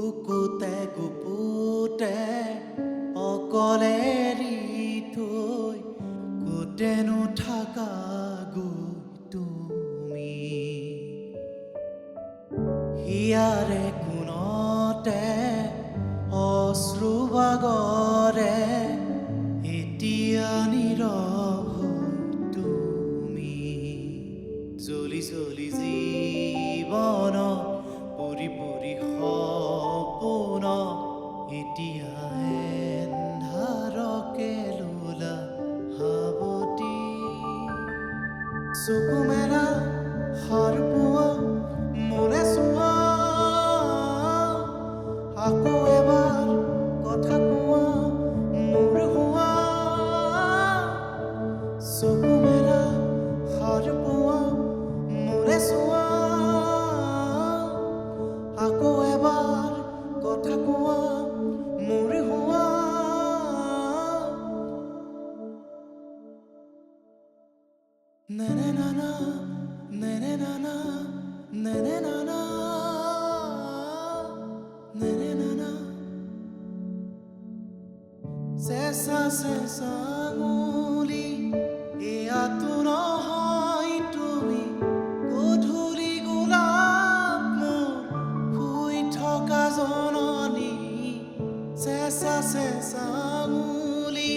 বুকুতে গুপুতে অকলে এৰি থৈ কোটেনো থাকা গৈ তুমি হিয়াৰে কোণতে অশ্ৰু বাগৰে এতিয়া নীৰৱ হৈ তুমি জ্বলি জ্বলি জীৱন পৰি পৰি সপোন এতিয়া এন্ধাৰকে লোলা সাৱটি চকু মেলা সাৰ পোৱা মোলে চোৱা আকৌ এবাৰ কথা কোৱা মোৰ হোৱা চকু মেলা সাৰ পোৱা মোলে চোৱা আকৌ এবাৰ কথা কোৱা মোৰ হোৱা নেনে নানা নেনে নানা নেনে নানা নেনে নানা চেঁচা চেঁচা আঙুলি এয়াতো নহয় তুমি গধূলি গোলাপ মোৰ শুই থকা জননী চেঁচা চেঁচা আঙুলি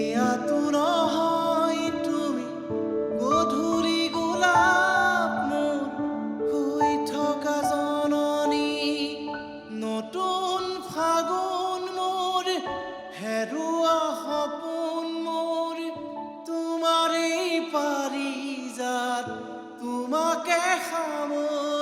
এয়াতো নহয় তুমি গধূলি গোলাপ মোৰ শুই থকা জননী নতুন ফাগুন মোৰ হেৰুৱা সপোন মোৰ তোমাৰেই পাৰিজাত তোমাকে সামৰি